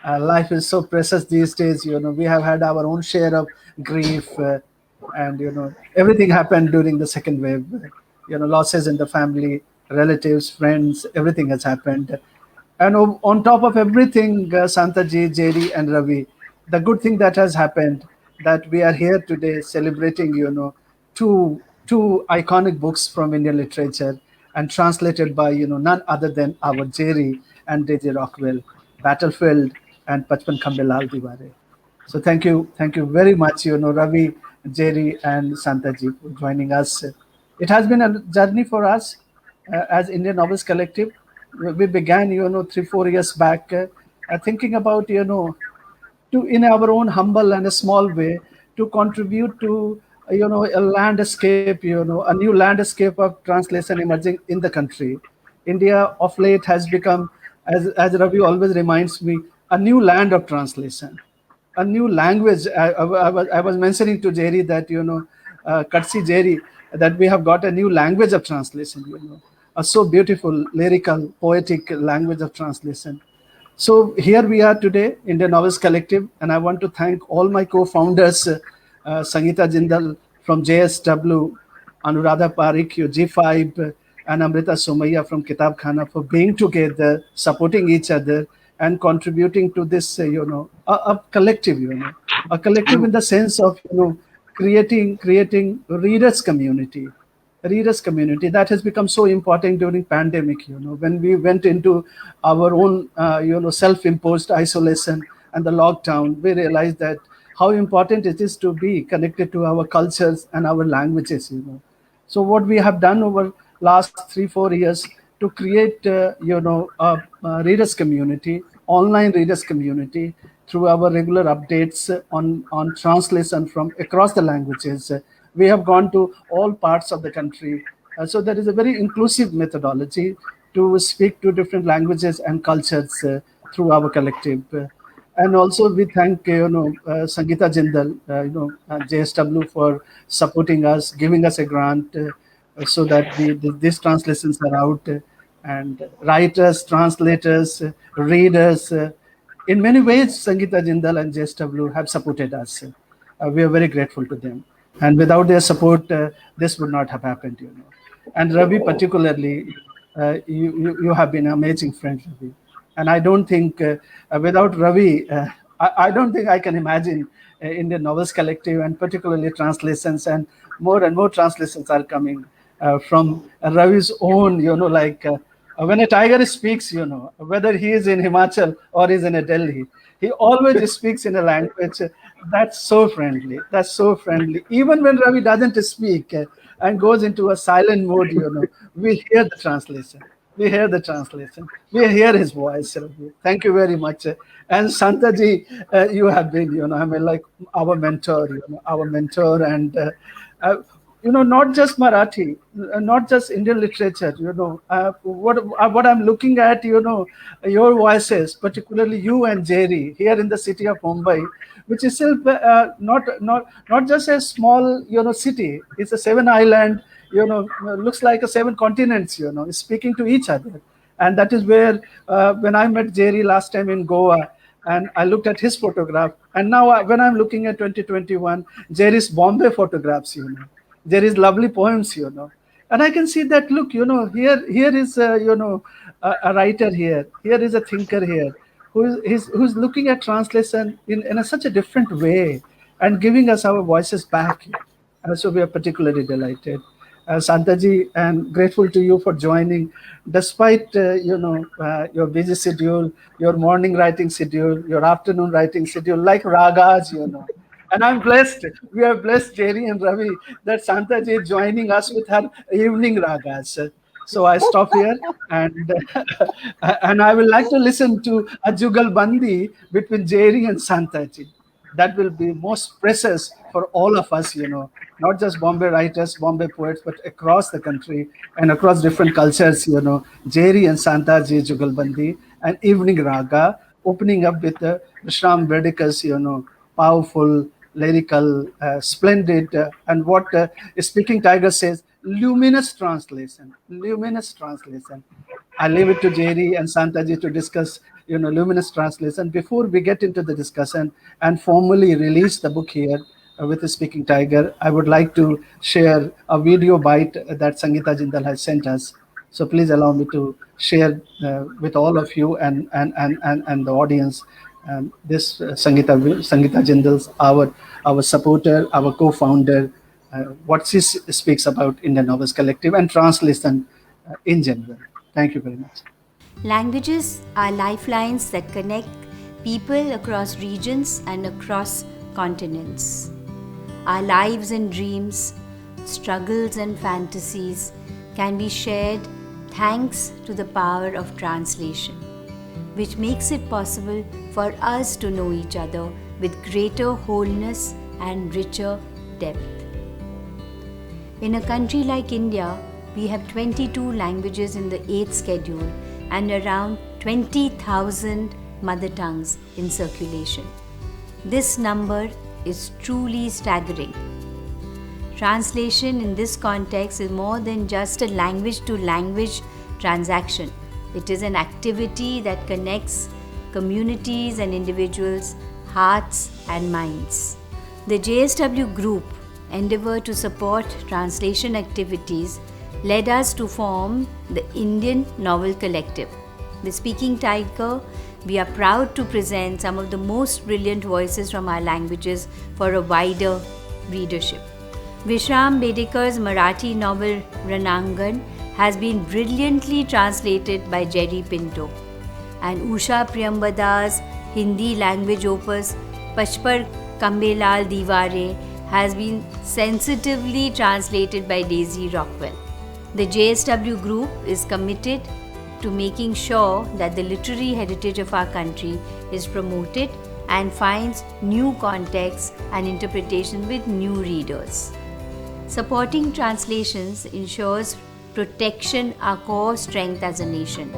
Life is so precious these days. We have had our own share of grief, and everything happened during the second wave. Losses in the family, relatives, friends, everything has happened. And on top of everything, Santaji, Jerry, and Ravi, the good thing that has happened, that we are here today celebrating, two iconic books from Indian literature, and translated by none other than our Jerry and Daisy Rockwell, Battlefield and Pachpan Khambe Lal Diware. So thank you very much, Ravi, Jerry, and Santaji for joining us. It has been a journey for us as Indian Novels Collective. We began, 3-4 years back, thinking about, to in our own humble and a small way to contribute to a landscape, a new landscape of translation emerging in the country. India of late has become, as Ravi always reminds me, a new land of translation, a new language. I was mentioning to Jerry that Katsi Jerry, that we have got a new language of translation, a so beautiful, lyrical, poetic language of translation. So here we are today, Indian Novels Collective, and I want to thank all my co-founders, Sangita Jindal from JSW, Anuradha Parikh, G5, and Amrita Somaiya from Kitab Khana, for being together, supporting each other, and contributing to this, a collective, a collective in the sense of, creating readers community that has become so important during pandemic. When we went into our own self-imposed isolation and the lockdown, we realized that how important it is to be connected to our cultures and our languages. So what we have done over last 3-4 years to create a readers community, online readers community, through our regular updates on translation from across the languages. We have gone to all parts of the country. So there is a very inclusive methodology to speak to different languages and cultures through our collective. And also we thank Sangita Jindal, JSW, for supporting us, giving us a grant so that these translations are out. And writers, translators, readers, in many ways, Sangita Jindal and JSW have supported us. We are very grateful to them. And without their support, this would not have happened, And Ravi, particularly, you have been an amazing friend, Ravi. And I don't think, without Ravi, I don't think I can imagine Indian Novels Collective, and particularly translations, and more translations are coming from Ravi's own, when a tiger speaks, whether he is in Himachal or is in a Delhi, he always speaks in a language that's so friendly. That's so friendly. Even when Ravi doesn't speak and goes into a silent mode, we hear the translation. We hear the translation. We hear his voice. Ravi. Thank you very much. And Santaji, you have been, I mean, like our mentor, and not just Marathi, not just Indian literature, what I'm looking at, your voices, particularly you and Jerry here in the city of Mumbai, which is still not just a small, city. It's a 7 island, looks like a 7 continents, speaking to each other. And that is where, when I met Jerry last time in Goa, and I looked at his photograph, and now when I'm looking at 2021, Jerry's Bombay photographs, there is lovely poems, and I can see that, look, here is, a writer here. Here is a thinker here who's looking at translation in such a different way and giving us our voices back. So we are particularly delighted. Santaji, and grateful to you for joining, despite, your busy schedule, your morning writing schedule, your afternoon writing schedule, like ragas, And I'm blessed. We are blessed, Jerry and Ravi, that Santaji is joining us with her evening ragas. So I stop here, and and I would like to listen to a Jugal Bandi between Jerry and Santaji. That will be most precious for all of us, not just Bombay writers, Bombay poets, but across the country and across different cultures, Jerry and Santaji Jugal Bandi, and evening raga, opening up with Vishram Bedekar's, powerful, lyrical, splendid, and what Speaking Tiger says, luminous translation. Luminous translation. I leave it to Jerry and Santaji to discuss luminous translation. Before we get into the discussion and formally release the book here with the Speaking Tiger, I would like to share a video bite that Sangita Jindal has sent us. So please allow me to share with all of you and the audience this Sangita Jindal's, our supporter, our co-founder, what she speaks about Indian Novels Collective and translation in general. Thank you very much. Languages are lifelines that connect people across regions and across continents. Our lives and dreams, struggles and fantasies can be shared thanks to the power of translation, which makes it possible for us to know each other with greater wholeness and richer depth. In a country like India, we have 22 languages in the 8th schedule and around 20,000 mother tongues in circulation. This number is truly staggering. Translation in this context is more than just a language to language transaction. It is an activity that connects communities and individuals, hearts and minds. The JSW Group endeavour to support translation activities led us to form the Indian Novel Collective. The Speaking Tiger, we are proud to present some of the most brilliant voices from our languages for a wider readership. Vishram Bedekar's Marathi novel Ranaangan has been brilliantly translated by Jerry Pinto, and Usha Priyambada's Hindi language opus Pachpar Kambelal Diware has been sensitively translated by Daisy Rockwell. The JSW Group is committed to making sure that the literary heritage of our country is promoted and finds new contexts and interpretation with new readers. Supporting translations ensures protection our core strength as a nation,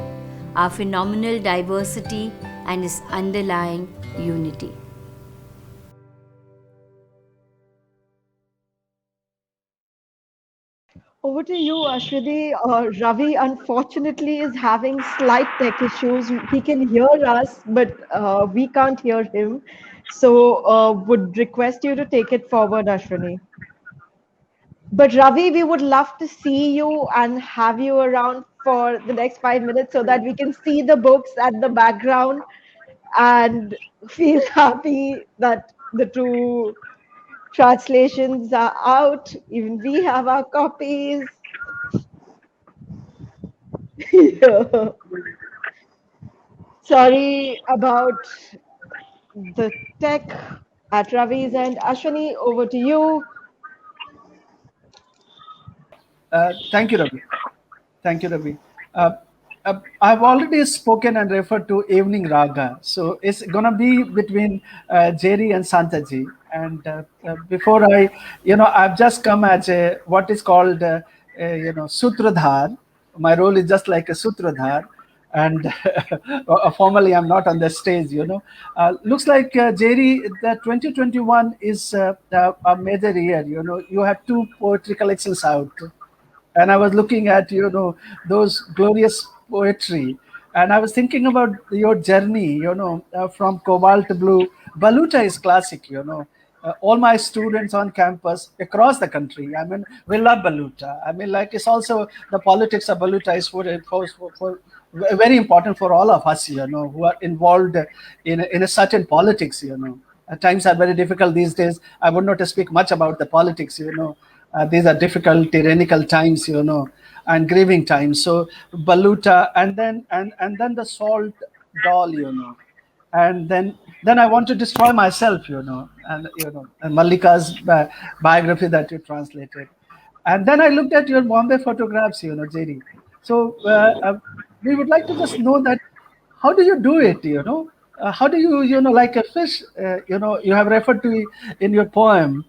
our phenomenal diversity and its underlying unity. Over to you, Ashwini. Ravi, unfortunately, is having slight tech issues. He can hear us, but we can't hear him. So, would request you to take it forward, Ashwini. But Ravi, we would love to see you and have you around for the next 5 minutes so that we can see the books at the background and feel happy that the two translations are out. Even we have our copies. Yeah. Sorry about the tech at Ravi's end. Ashwini, over to you. Thank you, Ravi. Thank you, Ravi. I've already spoken and referred to Evening Raga. So it's going to be between Jerry and Santaji. And before I've just come as a what is called, Sutradhar. My role is just like a Sutradhar. And formally, I'm not on the stage. Looks like, Jerry, the 2021 is a major year. You have two poetry collections out, and I was looking at those glorious poetry, and I was thinking about your journey, from cobalt blue. Baluta is classic, all my students on campus across the country, I mean, we love Baluta. I mean, like, it's also the politics of Baluta is for very important for all of us, who are involved in a certain politics. Times are very difficult these days. I would not speak much about the politics. These are difficult, tyrannical times, and grieving times. So Baluta, and then the salt doll, and then I want to destroy myself, and Mallika's biography that you translated, and then I looked at your Bombay photographs, JD. So we would like to just know that how do you do it, how do you, like a fish, you have referred to in your poem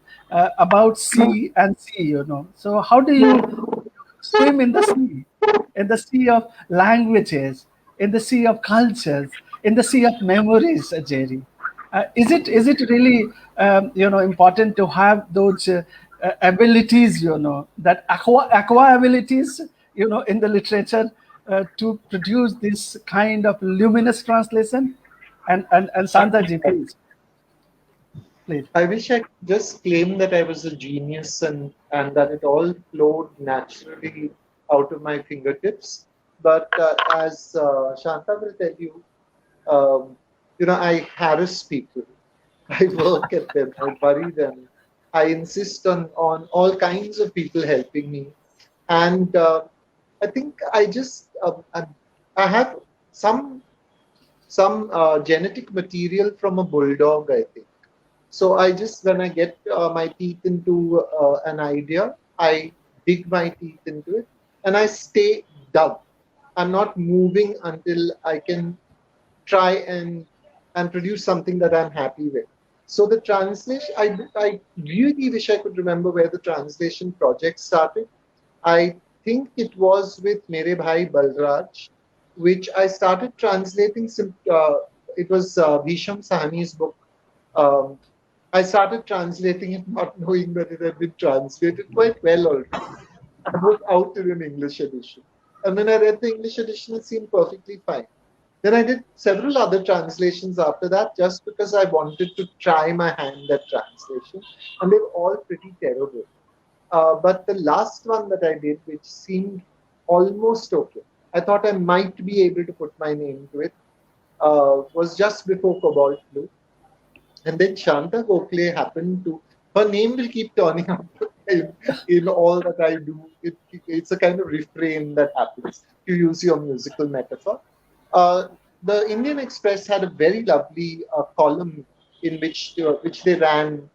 about sea and sea, so how do you swim in the sea of languages, in the sea of cultures, in the sea of memories, Jerry? Is it really important to have those abilities, that aqua abilities, in the literature, to produce this kind of luminous translation. And Santaji, please. I wish I could just claim that I was a genius and that it all flowed naturally out of my fingertips. But as Shanta will tell you, um, I harass people. I work at them. I worry them. I insist on all kinds of people helping me. And I think I have some genetic material from a bulldog, I think. So I just, when I get my teeth into an idea, I dig my teeth into it and I stay dug. I'm not moving until I can try and produce something that I'm happy with. So the translation, I really wish I could remember where the translation project started. I think it was with Mere Bhai Balraj, which I started translating. It was Bhisham Sahani's book. Um, I started translating it not knowing that it had been translated quite well already. I was out in an English edition. And when I read the English edition, it seemed perfectly fine. Then I did several other translations after that just because I wanted to try my hand at translation. And they were all pretty terrible. But the last one that I did, which seemed almost okay, I thought I might be able to put my name to it, was just before Cobalt Blue. And then Shanta Gokhale happened to, her name will keep turning up in all that I do. It's a kind of refrain that happens, to use your musical metaphor. The Indian Express had a very lovely column in which they ran,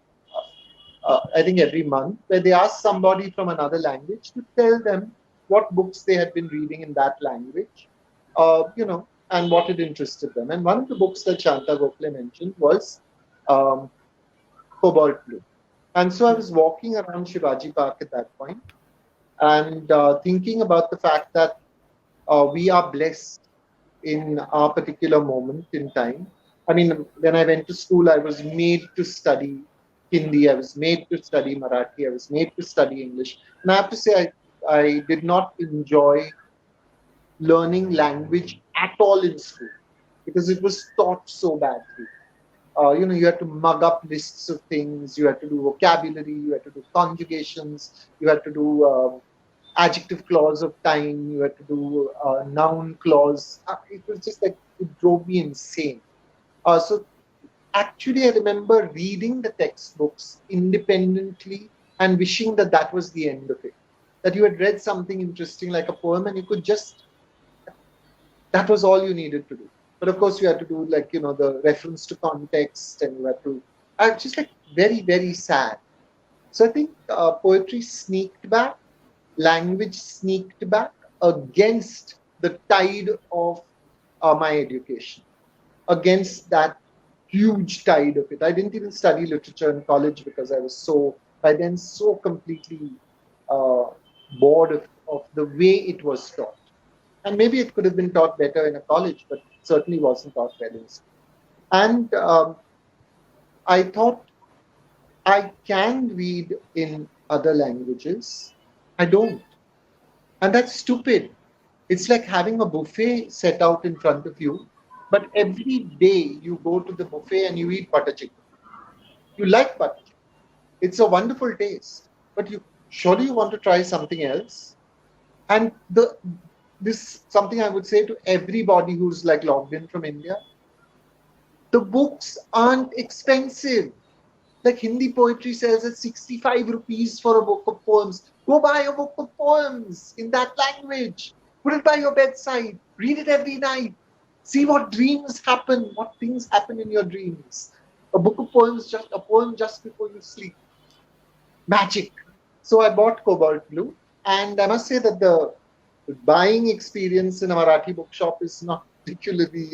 I think every month, where they asked somebody from another language to tell them what books they had been reading in that language, and what had interested them. And one of the books that Shanta Gokhale mentioned was Cobalt Blue. And so I was walking around Shivaji Park at that point and thinking about the fact that we are blessed in our particular moment in time. I mean, when I went to school, I was made to study Hindi, I was made to study Marathi, I was made to study English. And I have to say, I did not enjoy learning language at all in school because it was taught so badly. You had to mug up lists of things, you had to do vocabulary, you had to do conjugations, you had to do adjective clause of time, you had to do noun clause. It was just like, it drove me insane. So actually, I remember reading the textbooks independently and wishing that that was the end of it. That you had read something interesting like a poem and you could just, that was all you needed to do. But of course, you had to do the reference to context and you had to, just like very, very sad. So I think poetry sneaked back, language sneaked back against the tide of my education, against that huge tide of it. I didn't even study literature in college because I was by then so completely bored of the way it was taught. And maybe it could have been taught better in a college, but certainly wasn't taught well in school. And I thought I can read in other languages. I don't. And that's stupid. It's like having a buffet set out in front of you, but every day you go to the buffet and you eat butter chicken. You like butter chicken. It's a wonderful taste, but you want to try something else. And this something I would say to everybody who's logged in from India. The books aren't expensive. Like Hindi poetry sells at 65 rupees for a book of poems. Go buy a book of poems in that language. Put it by your bedside. Read it every night. See what dreams happen, what things happen in your dreams. A book of poems, just a poem just before you sleep. Magic. So I bought Cobalt Blue, and I must say that the buying experience in a Marathi bookshop is not particularly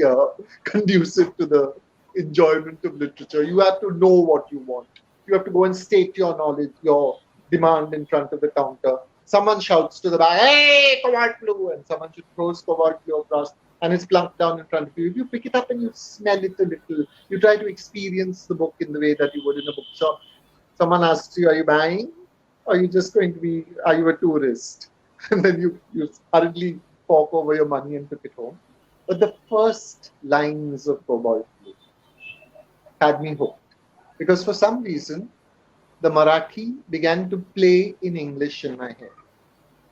conducive to the enjoyment of literature. You have to know what you want. You have to go and state your knowledge, your demand in front of the counter. Someone shouts to the buyer, "Hey, Cobalt Blue!" and someone should throw Cobalt Blue across, and it's plunked down in front of you. If you pick it up and you smell it a little, you try to experience the book in the way that you would in a bookshop. Someone asks you, "Are you buying? Or are you just going to be? Are you a tourist?" And then you hurriedly fork over your money and took it home. But the first lines of Cobalt Blue had me hooked. Because for some reason, the Marathi began to play in English in my head.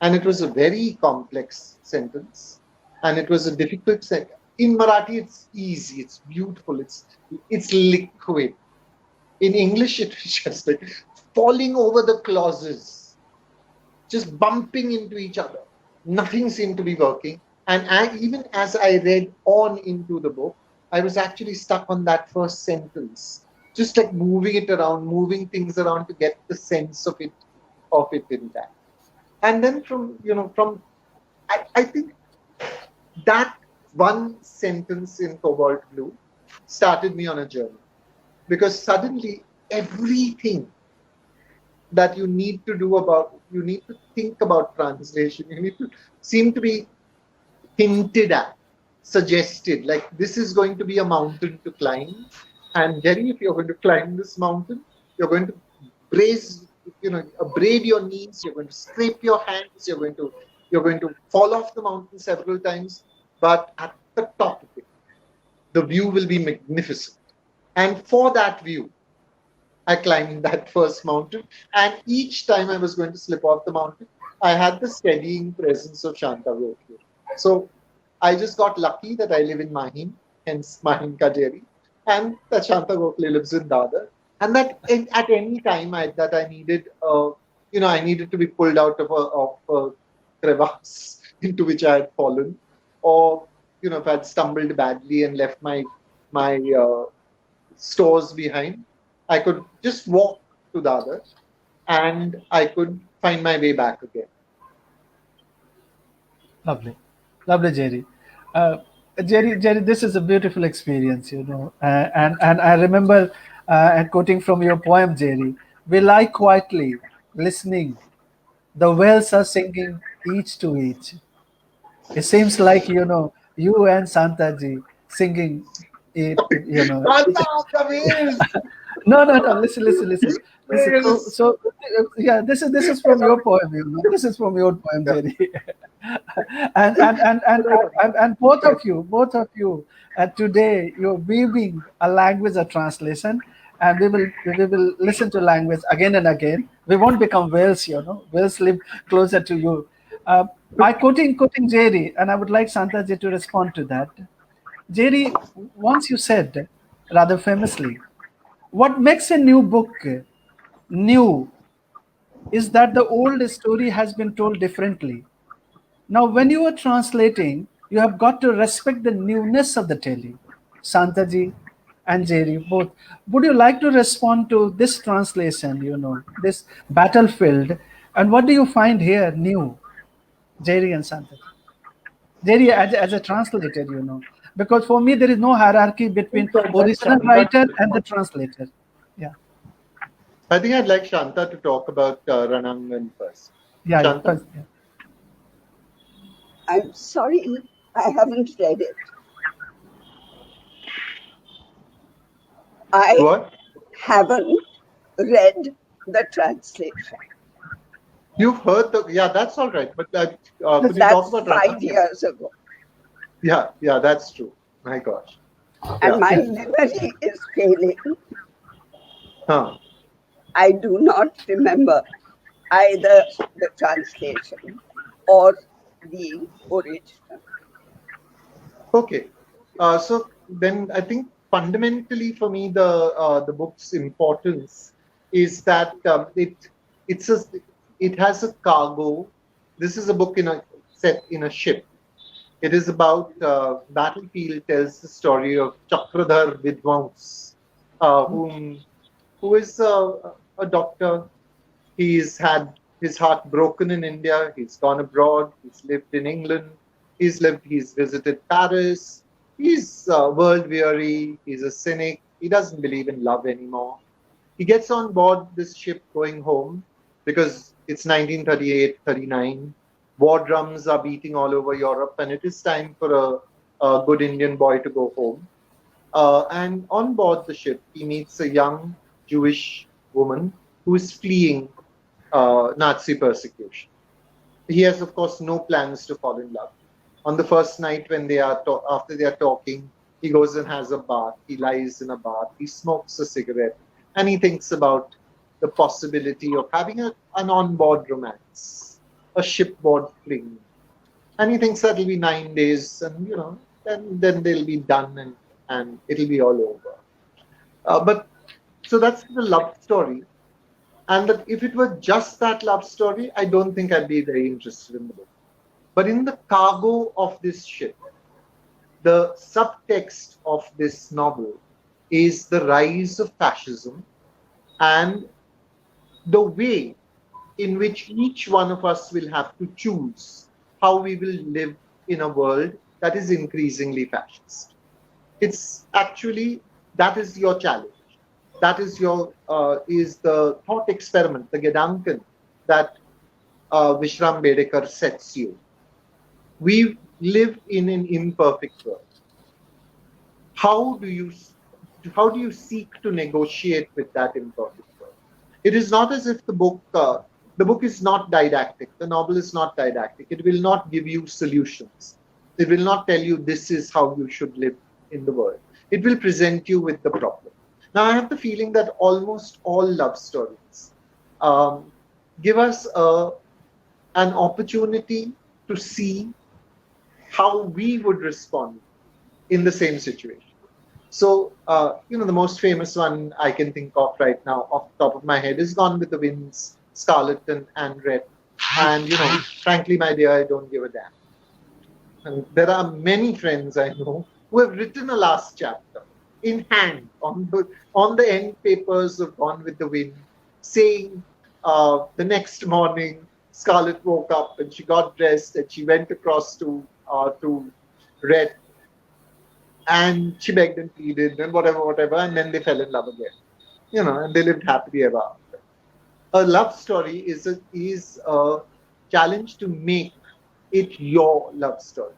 And it was a very complex sentence. And it was a difficult sentence. In Marathi, it's easy, it's beautiful, it's liquid. In English, it was just like falling over the clauses, just bumping into each other. Nothing seemed to be working. And even as I read on into the book, I was actually stuck on that first sentence, just like moving it around, moving things around to get the sense of it intact. And then I think that one sentence in Cobalt Blue started me on a journey, because suddenly everything that you need to think about translation, you need to seem to be hinted at, suggested, like this is going to be a mountain to climb. And Jerry, if you're going to climb this mountain, you're going to abrade your knees, you're going to scrape your hands, you're going to fall off the mountain several times, but at the top of it, the view will be magnificent. And for that view, I climbed that first mountain, and each time I was going to slip off the mountain, I had the steadying presence of Shanta Gokhale. So I just got lucky that I live in Mahim, hence Mahim Ka Jerry, and that Shanta Gokhale lives in Dadar, and that at any time that I needed, I needed to be pulled out of a crevasse into which I had fallen, or if I had stumbled badly and left my stores behind, I could just walk to Dadar and I could find my way back again. Lovely, Jerry. Jerry, this is a beautiful experience, and I remember quoting from your poem, Jerry. We lie quietly, listening. The whales are singing each to each. It seems like you and Santaji singing it. No. Listen. So yeah, this is from your poem. This is from your poem, Jerry. and both of you, today you're weaving a language, a translation, and we will listen to language again and again. We won't become whales, Whales live closer to you. By quoting Jerry, and I would like Santaji to respond to that. Jerry, once you said, rather famously, what makes a new book new is that the old story has been told differently. Now, when you are translating, you have got to respect the newness of the telling. Santaji and Jerry, both. Would you like to respond to this translation, this battlefield? And what do you find here new, Jerry and Santaji? Jerry, as a translator, because for me, there is no hierarchy between original writer and the translator. Yeah. I think I'd like Shanta to talk about Ranaangan first. Yeah, Shanta? Yeah. I'm sorry, I haven't read it. What? Haven't read the translation. You've heard that's all right. But could you that's talk about 5 years ago. Yeah, that's true. My gosh. And my memory is failing. Huh. I do not remember either the translation or the original. Okay. So then I think fundamentally for me the book's importance is that it has a cargo. This is a book set in a ship. It is about battlefield, tells the story of Chakradhar Vidwans, who is a doctor. He's had his heart broken in India. He's gone abroad. He's lived in England. He's visited Paris. He's world weary. He's a cynic. He doesn't believe in love anymore. He gets on board this ship going home because it's 1938-39. War drums are beating all over Europe, and it is time for a good Indian boy to go home. And on board the ship, he meets a young Jewish woman who is fleeing Nazi persecution. He has, of course, no plans to fall in love. On the first night when they are after they are talking, he goes and has a bath. He lies in a bath. He smokes a cigarette, and he thinks about the possibility of having an on-board romance, a shipboard fling. And he thinks that it'll be 9 days, and then they'll be done, and it'll be all over. But so that's the love story. And that if it were just that love story, I don't think I'd be very interested in the book. But in the cargo of this ship, the subtext of this novel is the rise of fascism and the way in which each one of us will have to choose how we will live in a world that is increasingly fascist. It's actually, that is your challenge. That is the thought experiment, the Gedanken that Vishram Bedekar sets you. We live in an imperfect world. How do you seek to negotiate with that imperfect world? It is not as if the book is not didactic. The novel is not didactic. It will not give you solutions. It will not tell you this is how you should live in the world. It will present you with the problem. Now, I have the feeling that almost all love stories give us an opportunity to see how we would respond in the same situation. So, the most famous one I can think of right now, off the top of my head, is Gone with the Wind's Scarlet and Red. And, frankly, my dear, I don't give a damn. And there are many friends I know who have written a last chapter in hand on the end papers of Gone with the Wind, saying the next morning Scarlet woke up and she got dressed and she went across to Red, and she begged and pleaded and whatever, and then they fell in love again, and they lived happily ever after. A love story is a challenge to make it your love story,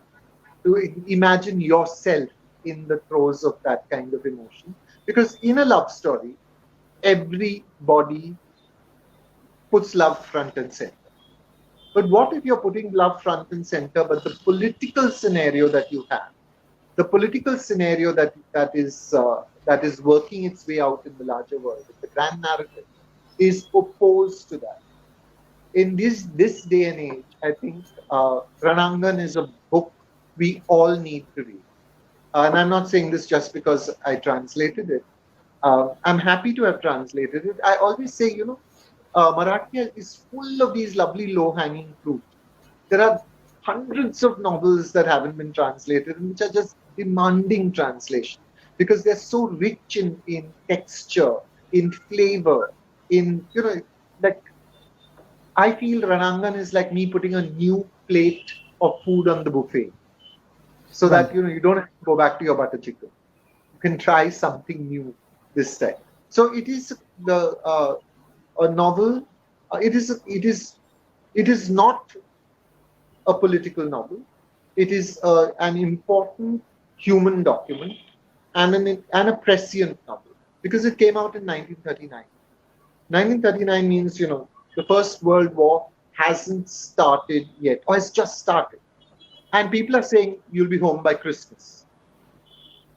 to imagine yourself in the throes of that kind of emotion. Because in a love story, everybody puts love front and center. But what if you're putting love front and center, but the political scenario that you have, the political scenario that is working its way out in the larger world, the grand narrative, is opposed to that. In this day and age, I think Ranaangan is a book we all need to read. And I'm not saying this just because I translated it. I'm happy to have translated it. I always say, Marathi is full of these lovely low-hanging fruit. There are hundreds of novels that haven't been translated and which are just demanding translation because they're so rich in texture, in flavor, I feel Ranaangan is like me putting a new plate of food on the buffet. So that, you don't have to go back to your butter chicken. You can try something new this time. So it is a novel. It is not a political novel. It is an important human document and a prescient novel because it came out in 1939. 1939 means, the First World War hasn't started yet, or it's just started. And people are saying you'll be home by Christmas,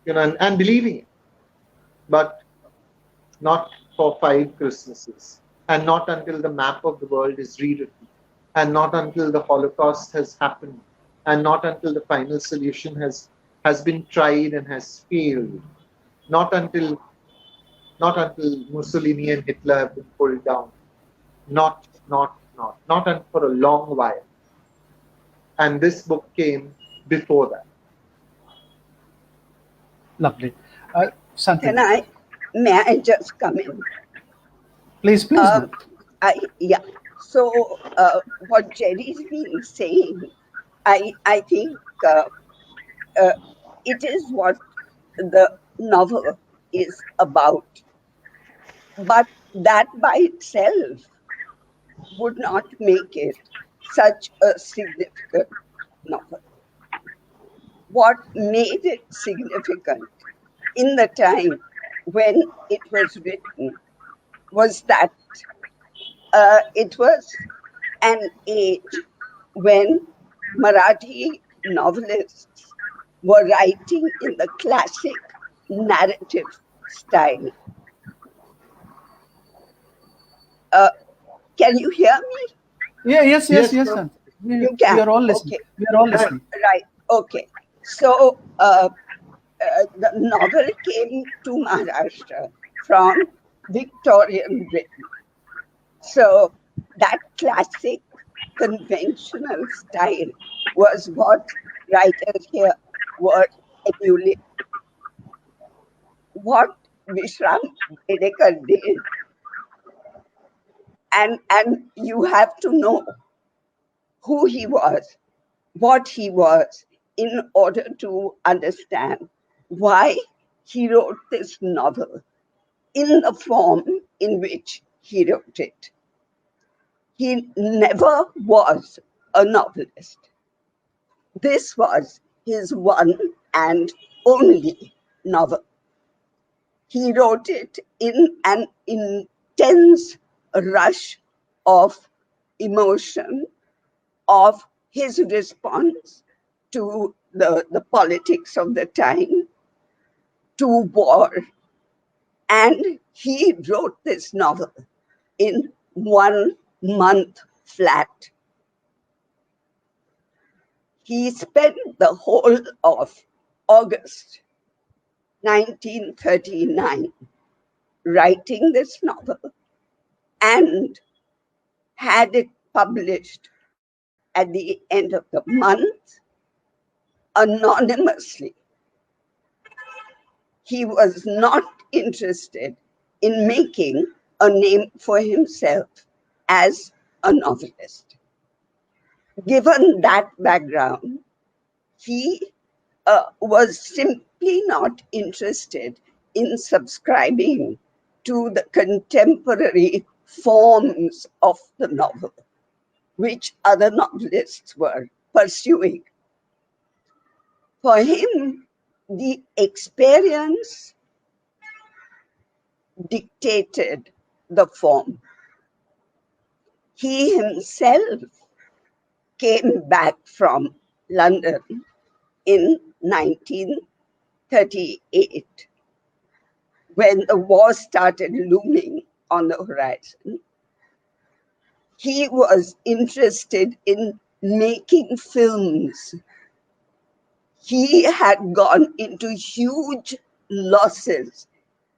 and believing it. But not for 5 Christmases, and not until the map of the world is rewritten, and not until the Holocaust has happened, and not until the final solution has been tried and has failed, not until Mussolini and Hitler have been pulled down, not and for a long while. And this book came before that. Lovely. Something. May I just come in? Please. Yeah. So what Jerry's been saying, I think it is what the novel is about. But that by itself would not make it such a significant novel. What made it significant in the time when it was written was that it was an age when Marathi novelists were writing in the classic narrative style. Can you hear me? Yeah, yes, yes, Yes, yes, Prof. sir. You We can. are all listening. Okay. We are all Right. listening. Right. Okay. So the novel came to Maharashtra from Victorian Britain. So that classic conventional style was what writers here were emulating. What Vishram Bedekar did, and you have to know who he was, what he was, in order to understand why he wrote this novel in the form in which he wrote it. He never was a novelist. This was his one and only novel. He wrote it in an intense rush of emotion, of his response to the politics of the time, to war. And he wrote this novel in 1 month flat. He spent the whole of August 1939 writing this novel and had it published at the end of the month anonymously. He was not interested in making a name for himself as a novelist. Given that background, he was simply not interested in subscribing to the contemporary forms of the novel, which other novelists were pursuing. For him, the experience dictated the form. He himself came back from London in 1938 when the war started looming on the horizon. He was interested in making films. He had gone into huge losses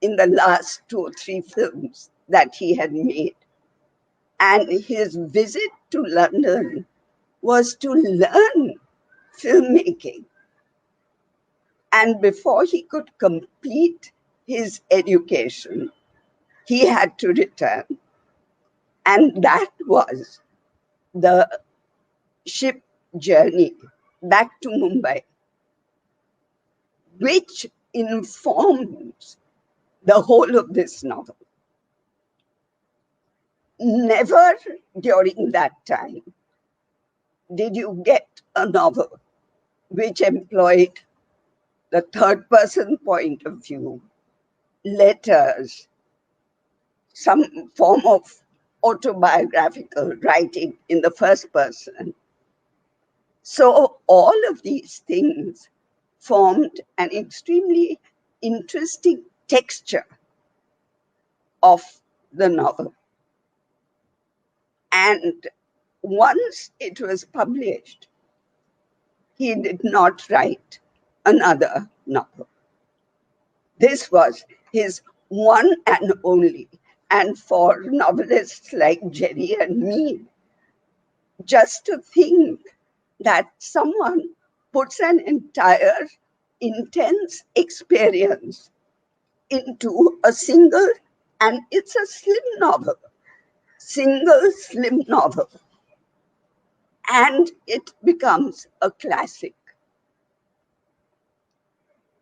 in the last 2 or 3 films that he had made. And his visit to London was to learn filmmaking. And before he could complete his education, he had to return. And that was the ship journey back to Mumbai, which informs the whole of this novel. Never during that time did you get a novel which employed the third person point of view, letters, some form of autobiographical writing in the first person. So all of these things formed an extremely interesting texture of the novel. And once it was published, he did not write another novel. This was his one and only. And for novelists like Jerry and me, just to think that someone puts an entire intense experience into a single, and it's a single slim novel, and it becomes a classic.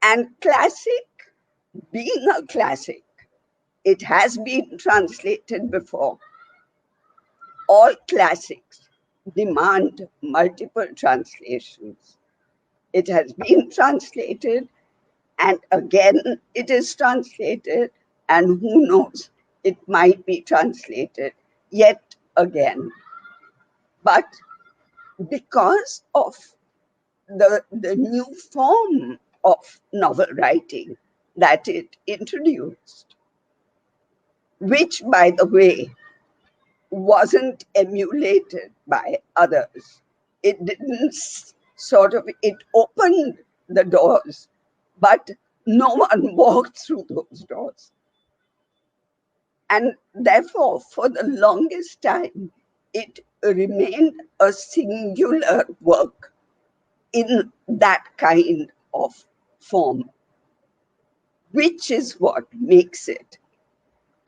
And classic, being a classic, it has been translated before. All classics demand multiple translations. It has been translated, and again it is translated, and who knows, it might be translated yet again. But because of the new form of novel writing that it introduced, which, by the way, wasn't emulated by others. It didn't it opened the doors, but no one walked through those doors. And therefore, for the longest time, it remained a singular work in that kind of form, which is what makes it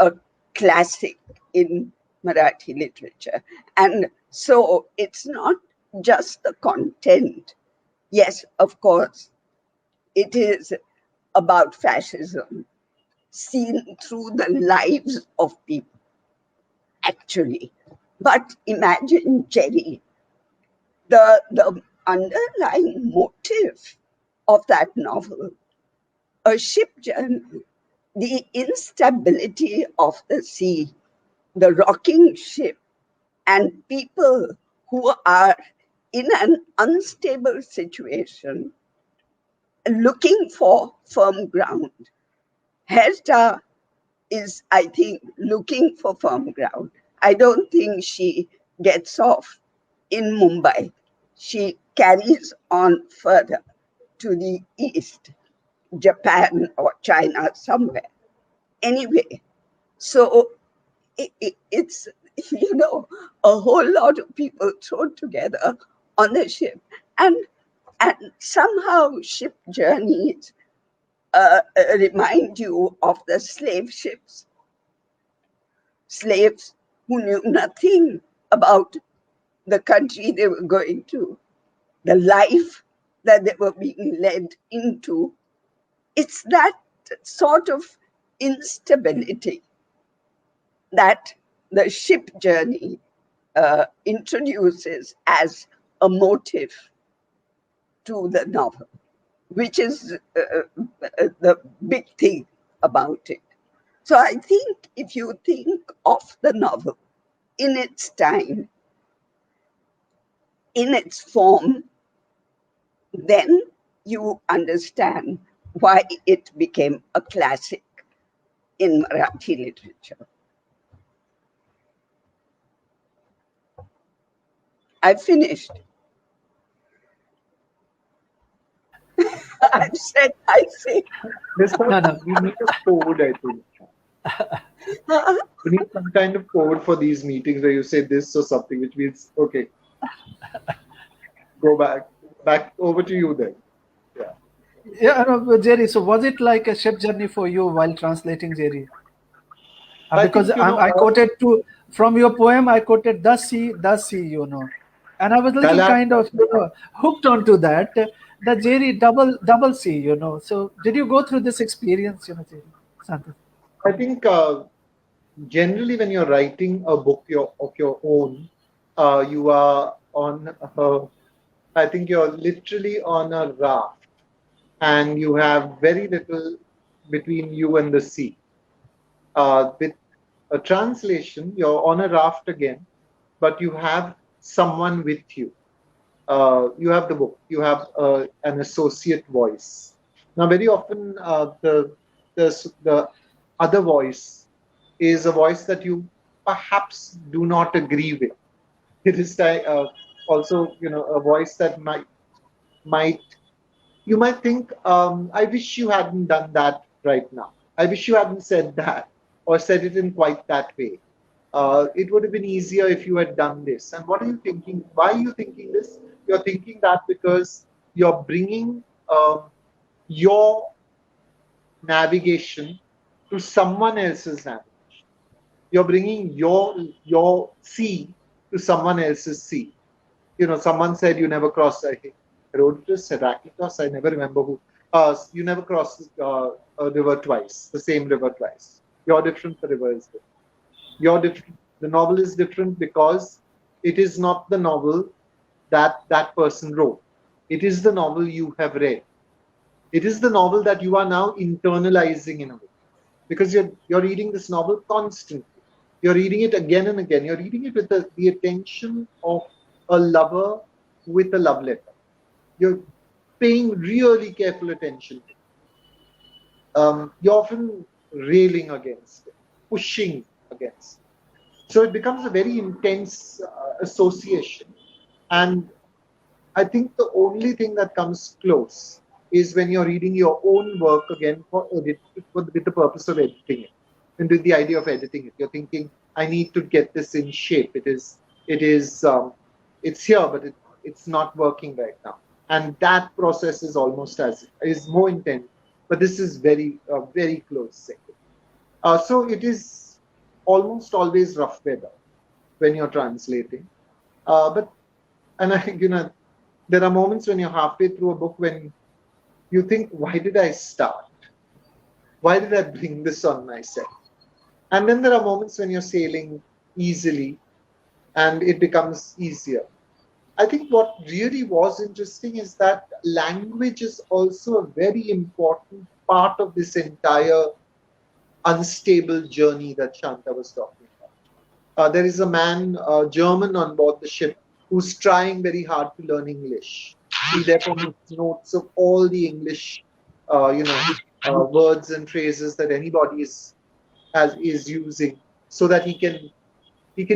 a classic in Marathi literature. And so it's not just the content. Yes, of course, it is about fascism seen through the lives of people, actually. But imagine, Jerry, the underlying motive of that novel, a ship journey, the instability of the sea, the rocking ship, and people who are in an unstable situation looking for firm ground. Herta is, I think, looking for firm ground. I don't think she gets off in Mumbai. She carries on further to the east, Japan or China, somewhere. Anyway, so it's, a whole lot of people thrown together on the ship. And somehow ship journeys remind you of the slave ships. Slaves who knew nothing about the country they were going to, the life that they were being led into. It's that sort of instability that the ship journey introduces as a motive to the novel, which is the big thing about it. So I think if you think of the novel in its time, in its form, then you understand why it became a classic in Marathi literature. I've finished. I say. No. We need a code, I think. We need some kind of code for these meetings where you say this or something, which means, okay, go back over to you then. Yeah, no, Jerry, so was it like a ship journey for you while translating, Jerry? Because I quoted from your poem, I quoted the sea, and I was a little kind of hooked onto that. The Jerry double C, So did you go through this experience, Jerry? Santa? I think generally when you're writing a book of your own, you are on, I think you're literally on a raft, and you have very little between you and the sea. With a translation, you're on a raft again, but you have someone with you. You have the book, you have an associate voice. Now, very often the other voice is a voice that you perhaps do not agree with. It is also, a voice that you might think, I wish you hadn't done that right now. I wish you hadn't said that or said it in quite that way. It would have been easier if you had done this. And what are you thinking? Why are you thinking this? You're thinking that because you're bringing your navigation to someone else's navigation. You're bringing your sea to someone else's sea. Someone said you never crossed Herodotus, Heraclitus, I never remember who. You never cross a river twice, the same river twice. You're different, the river is different. You're different. The novel is different because it is not the novel that person wrote. It is the novel you have read. It is the novel that you are now internalizing in a way. Because you're reading this novel constantly. You're reading it again and again. You're reading it with the attention of a lover with a love letter. you're paying really careful attention to. You're often railing against it, pushing against it. So it becomes a very intense association. And I think the only thing that comes close is when you're reading your own work again with the purpose of editing it, and with the idea of editing it. You're thinking, I need to get this in shape. It's here, but it's not working right now. And that process is is more intense. But this is very close second. So it is almost always rough weather when you're translating. And I think, there are moments when you're halfway through a book when you think, why did I start? Why did I bring this on myself? And then there are moments when you're sailing easily and it becomes easier. I think what really was interesting is that language is also a very important part of this entire unstable journey that Shanta was talking about. There is a man, German, on board the ship who's trying very hard to learn English. He therefore makes notes of all the English, words and phrases that anybody is using, so that he can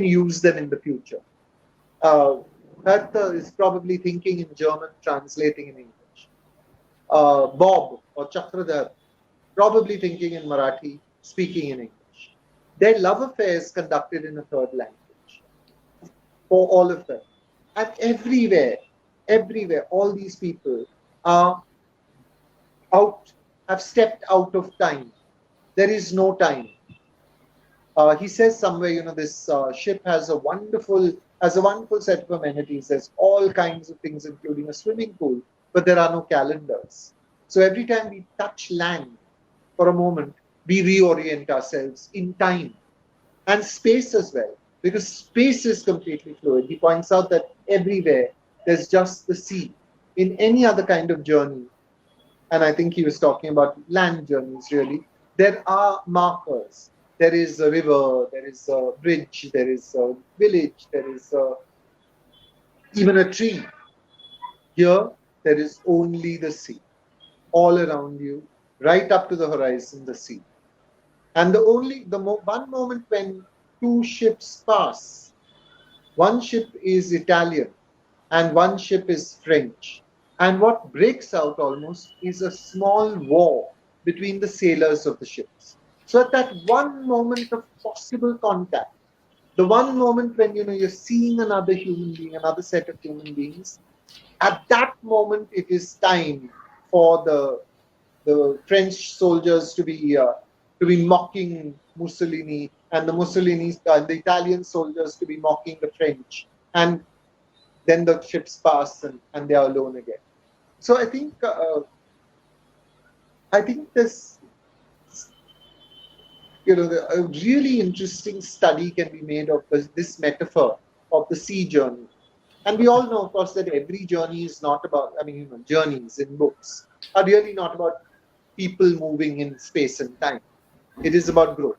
use them in the future. Hertha is probably thinking in German, translating in English. Bob or Chakradhar probably thinking in Marathi, speaking in English. Their love affair is conducted in a third language for all of them. And everywhere, all these people have stepped out of time. There is no time. He says somewhere, this ship has a wonderful set of amenities. There's all kinds of things, including a swimming pool, but there are no calendars. So every time we touch land for a moment, we reorient ourselves in time and space as well, because space is completely fluid. He points out that everywhere there's just the sea. In any other kind of journey, and I think he was talking about land journeys really, there are markers. There is a river, there is a bridge, there is a village, there is even a tree. Here, there is only the sea. All around you, right up to the horizon, the sea. And one moment when two ships pass, one ship is Italian and one ship is French. And what breaks out almost is a small war between the sailors of the ships. So at that one moment of possible contact, the one moment when you're seeing another human being, another set of human beings, at that moment it is time for the French soldiers to be mocking Mussolini, and the Italian soldiers to be mocking the French, and then the ships pass and they are alone again. So I think this. A really interesting study can be made of this metaphor of the sea journey. And we all know, of course, that every journey is not about, journeys in books are really not about people moving in space and time. It is about growth.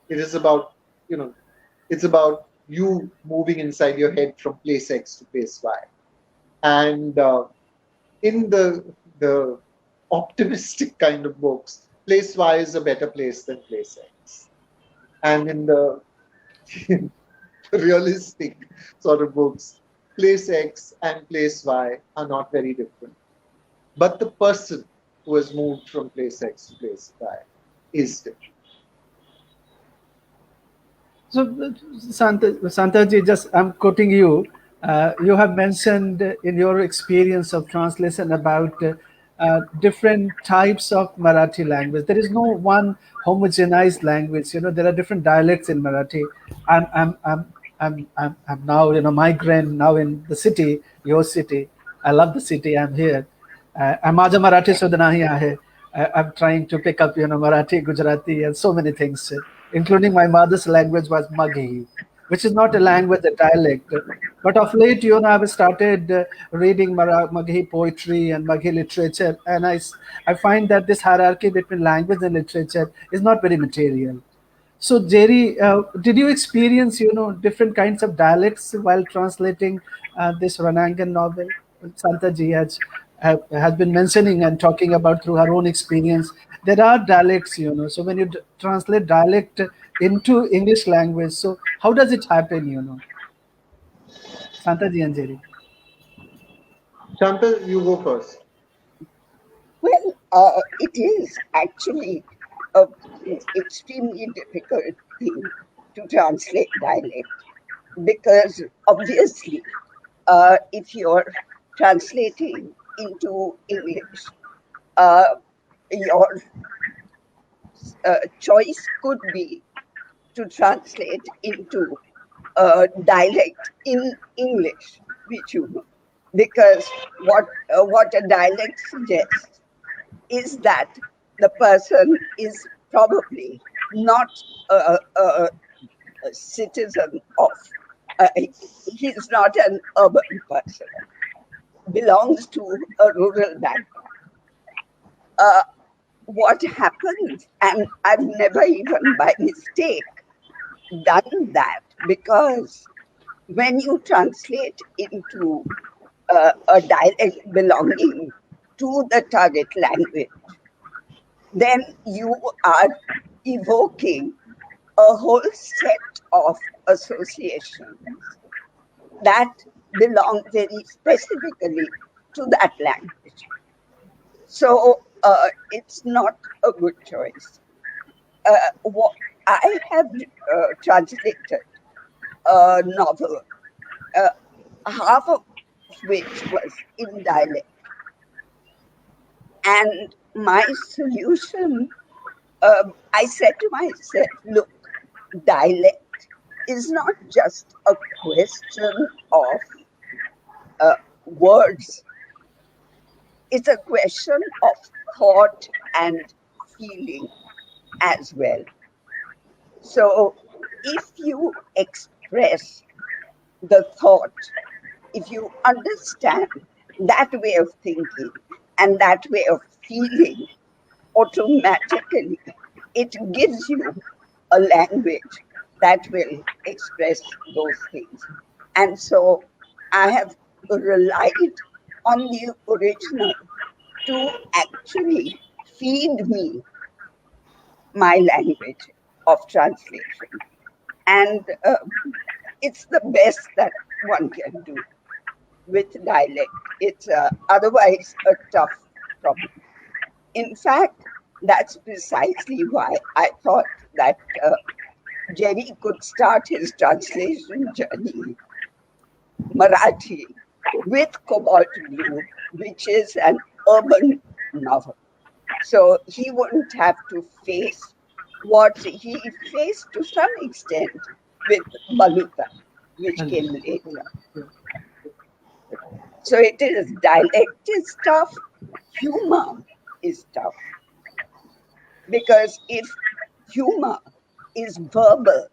It is about, it's about you moving inside your head from place X to place Y. And in the optimistic kind of books, place Y is a better place than place X. And in the realistic sort of books, place X and place Y are not very different. But the person who has moved from place X to place Y is different. So, Santaji, I'm quoting you. You have mentioned in your experience of translation about different types of Marathi language. There is no one homogenized language. There are different dialects in Marathi. I'm now migrant now in the city, your city. I love the city. I'm here. I'm Marathi Sudha nahi aahe. I'm trying to pick up Marathi, Gujarati, and so many things, including my mother's language was Maghi, which is not a language, a dialect. But of late, I've started reading Maghi poetry and Maghi literature, and I find that this hierarchy between language and literature is not very material. So, Jerry, did you experience, different kinds of dialects while translating this Ranaangan novel? Santaji has been mentioning and talking about through her own experience. There are dialects, So when you translate dialect into English language, so how does it happen? Santaji and Jerry. Chantal, you go first. Well, it is actually an extremely difficult thing to translate dialect because obviously, if you're translating into English, uh, your choice could be to translate into dialect in English, which you know, because what a dialect suggests is that the person is probably not a citizen of, he's not an urban person, belongs to a rural background. Uh, what happens, and I've never even by mistake done that, because when you translate into a dialect belonging to the target language, then you are evoking a whole set of associations that belong very specifically to that language. So it's not a good choice. What I have translated a novel, uh, half of which was in dialect. And my solution, I said to myself, look, dialect is not just a question of words, it's a question of thought and feeling as well. So if you express the thought, if you understand that way of thinking and that way of feeling, automatically it gives you a language that will express those things. And so I have relied on the original to actually feed me my language of translation. And it's the best that one can do with dialect. It's otherwise a tough problem. In fact, that's precisely why I thought that Jerry could start his translation journey Marathi with Cobalt Blue, which is an urban novel. So he wouldn't have to face what he faced to some extent with Baluta, which came later. So it is dialect is tough, humor is tough. Because if humor is verbal,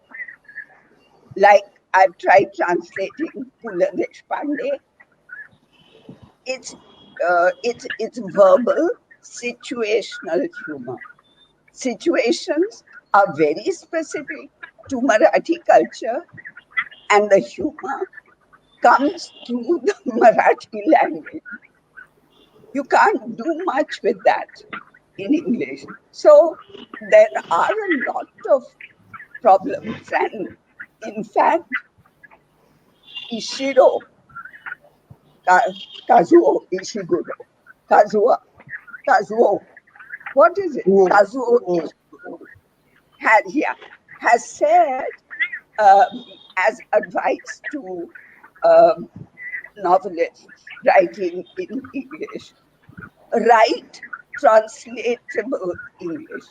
like I've tried translating Pula Deshpande, it's verbal, situational humor. Situations are very specific to Marathi culture, and the humor comes through the Marathi language. You can't do much with that in English. So there are a lot of problems, and in fact, Ishiro, Kazuo Ishiguro, Kazuo, Kazuo, what is it? Whoa. Kazuo Whoa. has said as advice to novelists writing in English, write translatable English.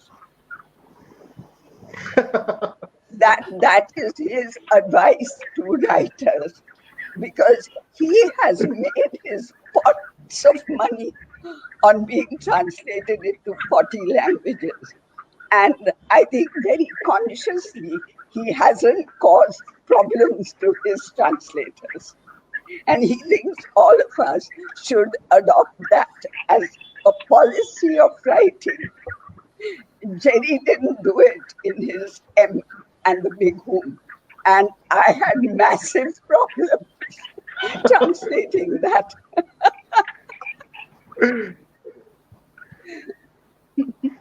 That is his advice to writers, because he has made his pots of money on being translated into 40 languages. And I think very consciously he hasn't caused problems to his translators. And he thinks all of us should adopt that as a policy of writing. Jerry didn't do it in his M and the Big Whom. And I had massive problems translating that.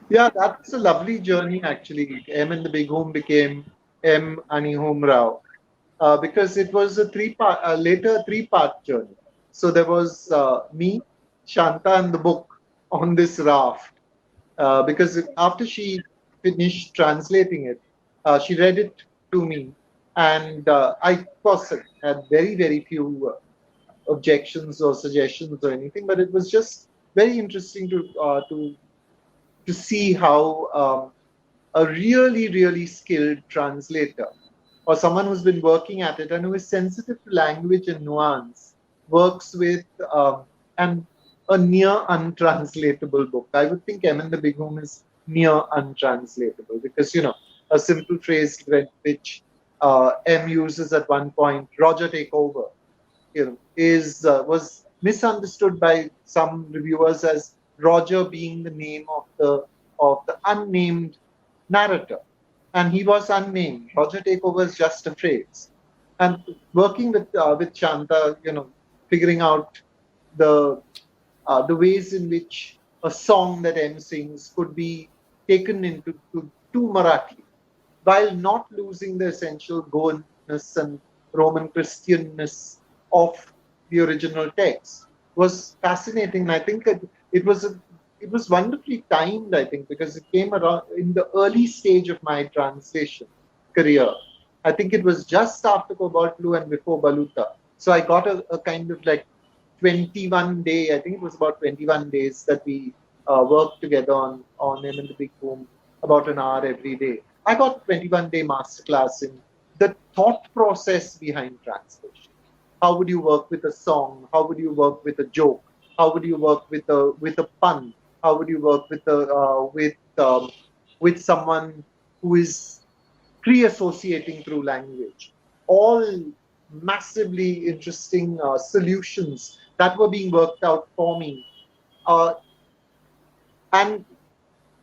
Yeah, that's a lovely journey actually. M in the Big Home became M Ani Home Rao, because it was a later three-part journey. So there was me, Shanta, and the book on this raft. Because after she finished translating it, she read it to me, and I, of course, had very, very few objections or suggestions or anything, but it was just very interesting to see how a really, really skilled translator or someone who's been working at it and who is sensitive to language and nuance works with and a near untranslatable book. I would think M in the Big Home is near untranslatable because, a simple phrase which M uses at one point, Roger take over, was misunderstood by some reviewers as Roger being the name of the unnamed narrator, and he was unnamed. Roger Takeover is just a phrase. And working with Shanta, figuring out the ways in which a song that M sings could be taken into to Marathi, while not losing the essential Goanness and Roman Christianness of the original text, was fascinating. And I think it was wonderfully timed, I think, because it came around in the early stage of my translation career. I think it was just after Cobalt Blue and before Baluta. So I got a kind of like 21 day, I think it was about 21 days that we worked together on M in the Big Home, about an hour every day. I got a 21-day masterclass in the thought process behind translation. How would you work with a song? How would you work with a joke? How would you work with a pun? How would you work with someone who is pre-associating through language? All massively interesting solutions that were being worked out for me, and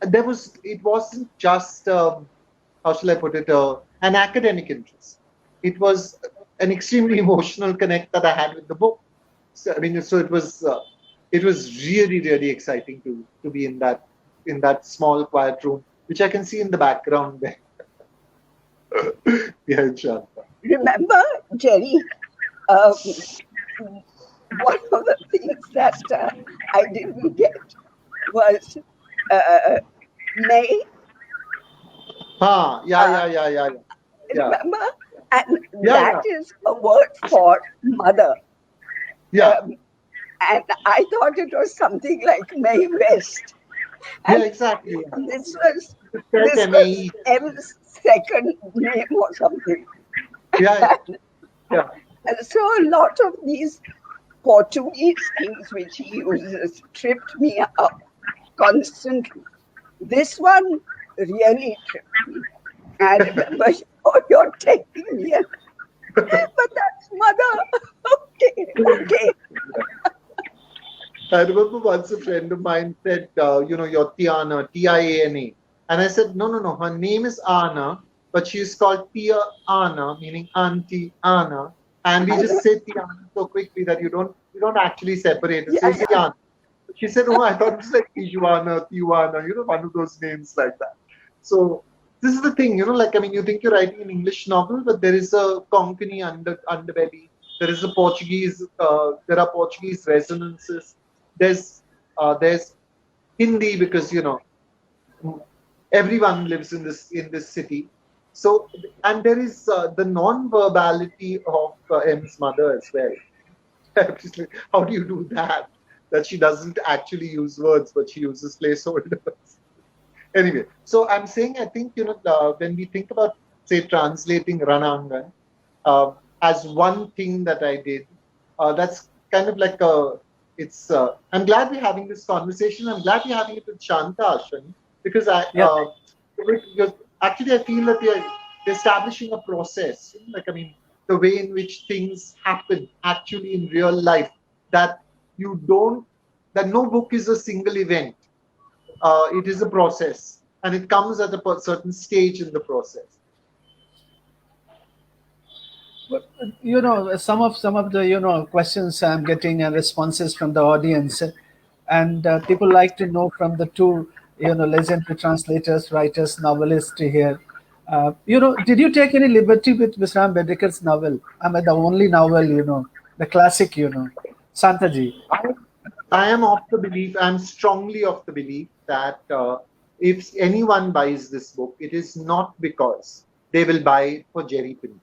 it wasn't just how shall I put it, an academic interest. It was an extremely emotional connect that I had with the book. So, it was really, really exciting to be in that small quiet room, which I can see in the background there. Yeah, Shanta. Remember, Jerry, one of the things that I didn't get was May. Yeah. Remember? And that is a word for mother. Yeah. And I thought it was something like May West. And exactly. This was M's second name or something. Yeah. And so a lot of these Portuguese things which he uses tripped me up constantly. This one really tripped me. I remember, you're taking me, but that's mother. Okay. I remember once a friend of mine said, you're Tiana, Tiana. And I said, no, her name is Anna, but she's called Tia Anna, meaning Auntie Anna. And we just say Tiana so quickly that you don't actually separate it. So you say Tiana. She said, I thought it was like Tijuana, Tijuana, one of those names like that. So this is the thing, you think you're writing an English novel, but there is a Konkani underbelly. There is a Portuguese, there are Portuguese resonances. There's Hindi because, everyone lives in this city. So, and there is the non-verbality of M's mother as well. How do you do that? That she doesn't actually use words, but she uses placeholders. Anyway, so I'm saying, I think, when we think about, say, translating Ranaangan as one thing that I did, that's kind of like I'm glad we're having this conversation. I'm glad we're having it with Shanta, Ashwani, because actually I feel that we're establishing a process. The way in which things happen actually in real life, that no book is a single event. It is a process, and it comes at a certain stage in the process. Some of the questions I'm getting and responses from the audience, and people like to know from the two legendary translators, writers, novelists here. Did you take any liberty with Vishram Bedekar's novel? I mean, the only novel, the classic, Santaji. I am of the belief, I'm strongly of the belief that if anyone buys this book, it is not because they will buy it for Jerry Pinto.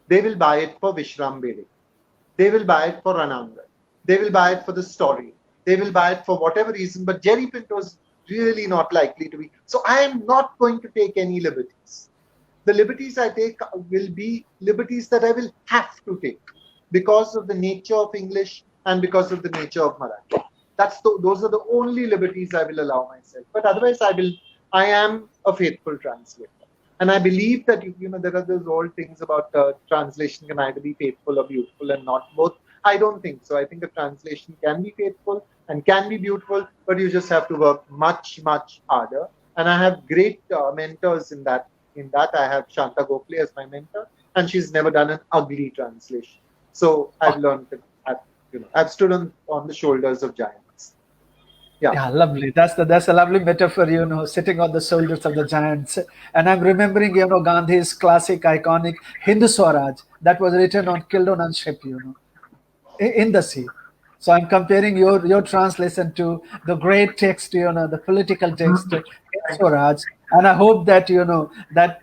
They will buy it for Vishram Bedekar. They will buy it for Ranaangan. They will buy it for the story. They will buy it for whatever reason. But Jerry Pinto is really not likely to be. So I am not going to take any liberties. The liberties I take will be liberties that I will have to take because of the nature of English and because of the nature of Marathi. Those are the only liberties I will allow myself. But otherwise, I am a faithful translator. And I believe that there are those old things about translation can either be faithful or beautiful and not both. I don't think so. I think a translation can be faithful and can be beautiful, but you just have to work much, much harder. And I have great mentors in that. I have Shanta Gokhale as my mentor, and she's never done an ugly translation. So I've learned that I've stood on the shoulders of giants. Yeah, lovely. That's a lovely metaphor, sitting on the shoulders of the giants. And I'm remembering, Gandhi's classic, iconic Hindu Swaraj that was written on Kildonan ship, in the sea. So I'm comparing your translation to the great text, the political text, Hindu Swaraj, and I hope that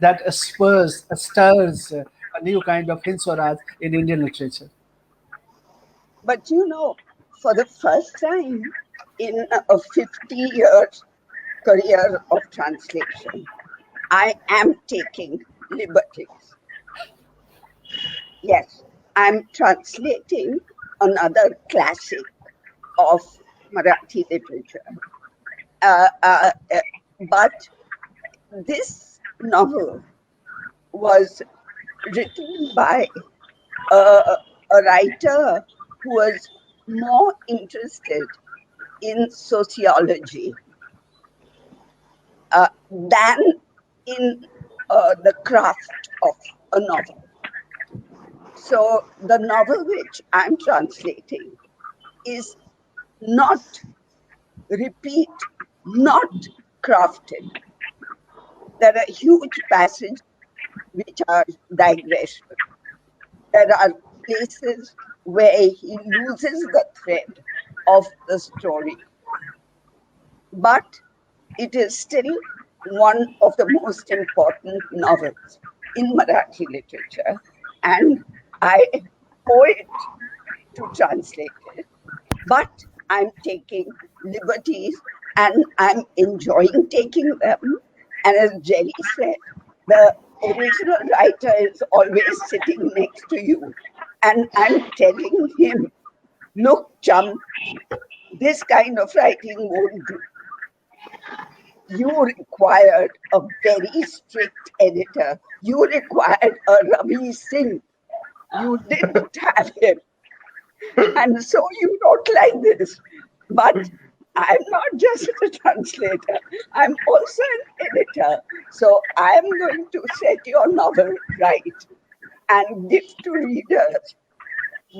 that stirs a new kind of Hindu Swaraj in Indian literature. But for the first time in a 50 years career of translation, I am taking liberties. Yes, I'm translating another classic of Marathi literature. But this novel was written by a writer who was more interested in sociology than in the craft of a novel. So the novel which I'm translating is not repeat, not crafted. There are huge passages which are digression. There are places where he loses the thread of the story. But it is still one of the most important novels in Marathi literature, and I owe it to translate it. But I'm taking liberties and I'm enjoying taking them. And as Jerry said, the original writer is always sitting next to you. And I'm telling him, look, chum, this kind of writing won't do. You required a very strict editor. You required a Ravi Singh. You didn't have him. And so you wrote like this. But I'm not just a translator. I'm also an editor. So I'm going to set your novel right and give to readers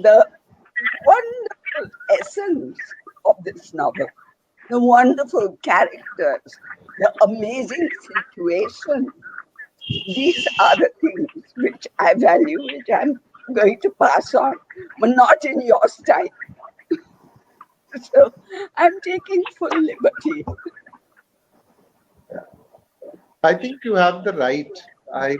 the wonderful essence of this novel, the wonderful characters, the amazing situation. These are the things which I value, which I'm going to pass on, but not in your style. So I'm taking full liberty. I think you have the right. I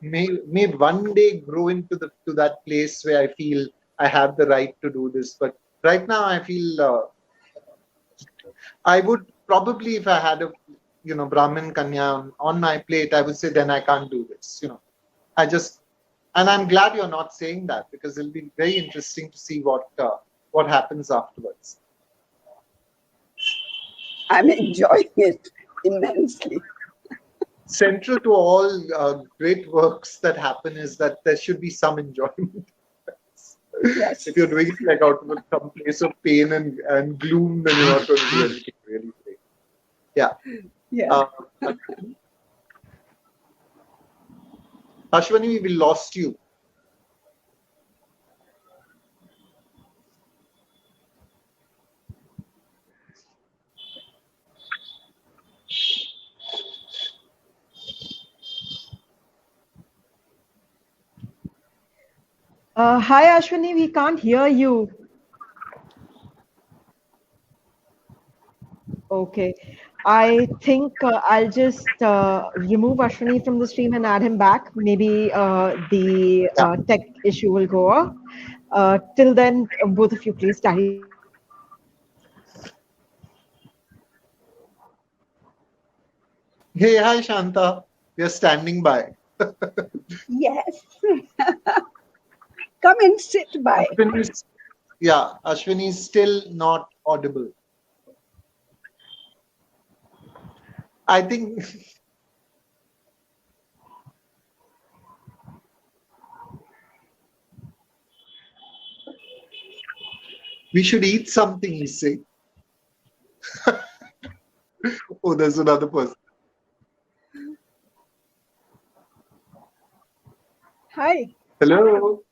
may one day grow into to that place where I feel I have the right to do this. But right now I feel I would probably, if I had a Brahmin Kanya on my plate, I would say then I can't do this. And I'm glad you're not saying that, because it'll be very interesting to see what happens afterwards. I'm enjoying it immensely. Central to all great works that happen is that there should be some enjoyment. Yes. If you're doing it like out of some place of pain and gloom, then you're not going to do anything really great. Yeah. Yeah. Ashwani, we lost you. Hi, Ashwani, we can't hear you. Okay. I think I'll just remove Ashwani from the stream and add him back. Maybe the Yeah. tech issue will go off. Till then, both of you please carry on. Hey, hi Shanta. We are standing by. Yes. Come and sit by. Ashwini is still not audible. I think we should eat something, he's saying. Oh, there's another person. Hi. Hello.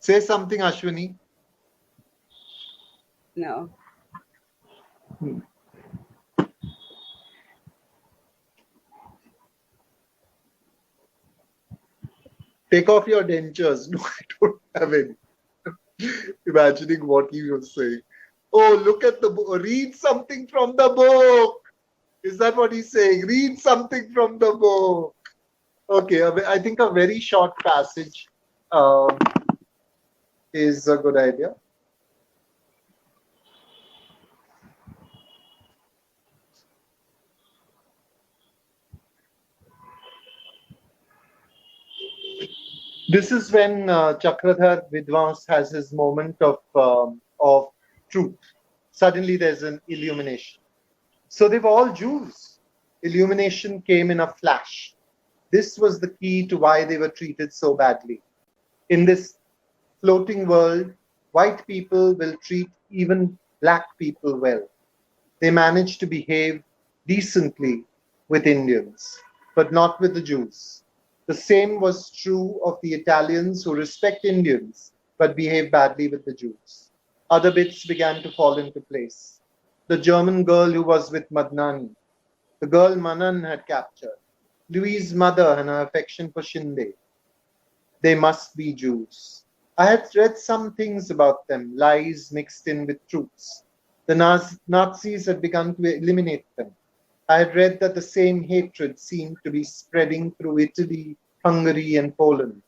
Say something, Ashwini. No. Take off your dentures. No, I don't have any. Imagining what he was saying. Oh, look at the book. Read something from the book. Is that what he's saying? Read something from the book. Okay, I think a very short passage is a good idea. This is when Chakradhar Vidvans has his moment of truth. Suddenly there's an illumination. So they were all Jews. Illumination came in a flash. This was the key to why they were treated so badly. In this floating world, white people will treat even black people well. They managed to behave decently with Indians, but not with the Jews. The same was true of the Italians who respect Indians, but behave badly with the Jews. Other bits began to fall into place. The German girl who was with Madnani, the girl Manan had captured, Louise's mother and her affection for Shinde. They must be Jews. I had read some things about them, lies mixed in with truths. The Nazis had begun to eliminate them. I had read that the same hatred seemed to be spreading through Italy, Hungary, and Poland.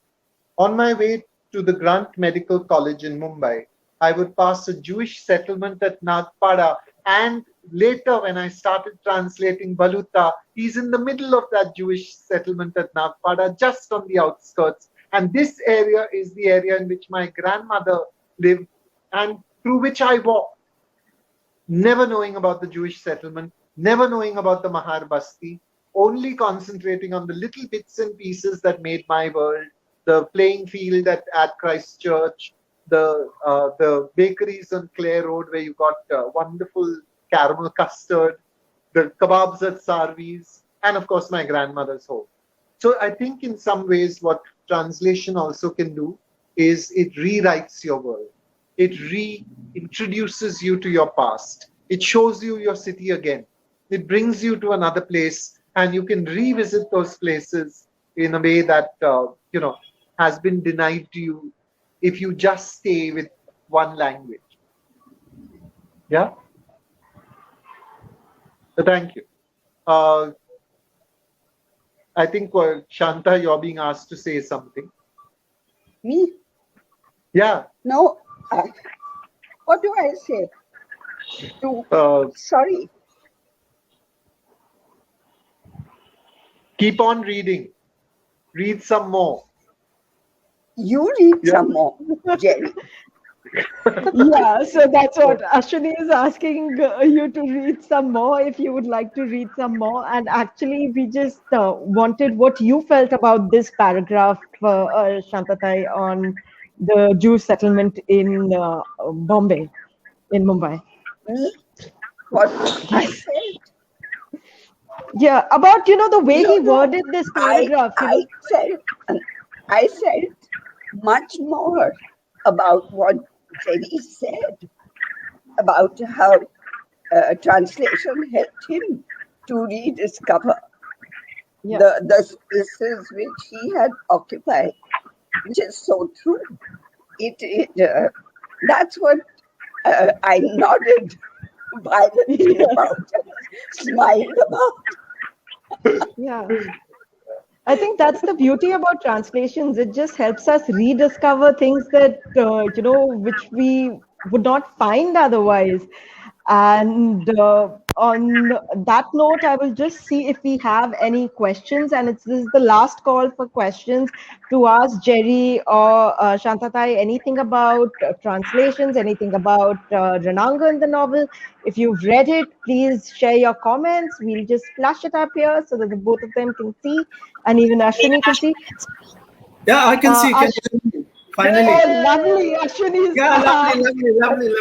On my way to the Grant Medical College in Mumbai, I would pass a Jewish settlement at Nagpada, and later when I started translating Baluta, he's in the middle of that Jewish settlement at Nagpada, just on the outskirts. And this area is the area in which my grandmother lived and through which I walked, never knowing about the Jewish settlement, never knowing about the Mahar Basti, only concentrating on the little bits and pieces that made my world, the playing field at Christ Church, the bakeries on Clare Road where you got wonderful caramel custard, the kebabs at Sarvi's, and of course my grandmother's home. So I think in some ways what translation also can do is it rewrites your world. It reintroduces you to your past. It shows you your city again. It brings you to another place, and you can revisit those places in a way that has been denied to you if you just stay with one language. Yeah. So thank you. I think Shanta, you're being asked to say something. Me? Yeah. No. What do I say? Sorry. Keep on reading. Read some more. You read some more, Jerry. Yeah, so that's what Ashwini is asking you to read some more if you would like to read some more. And actually, we just wanted what you felt about this paragraph, Shantatai, on the Jewish settlement in Bombay, in Mumbai. Me? What I said? Yeah, about the way he worded this paragraph. I felt much more about what Jerry said about how translation helped him to rediscover the spaces which he had occupied which is so true. That's what I nodded violently about and smiled about. Yeah. I think that's the beauty about translations. It just helps us rediscover things that, which we would not find otherwise. And on that note, I will just see if we have any questions. And this is the last call for questions to ask Jerry or Shantatai anything about translations, anything about Ranaangan, the novel. If you've read it, please share your comments. We'll just flash it up here so that the both of them can see, and even Ashwini can see. Yeah, I can see. Finally. Oh, lovely. Ashwini is Lovely.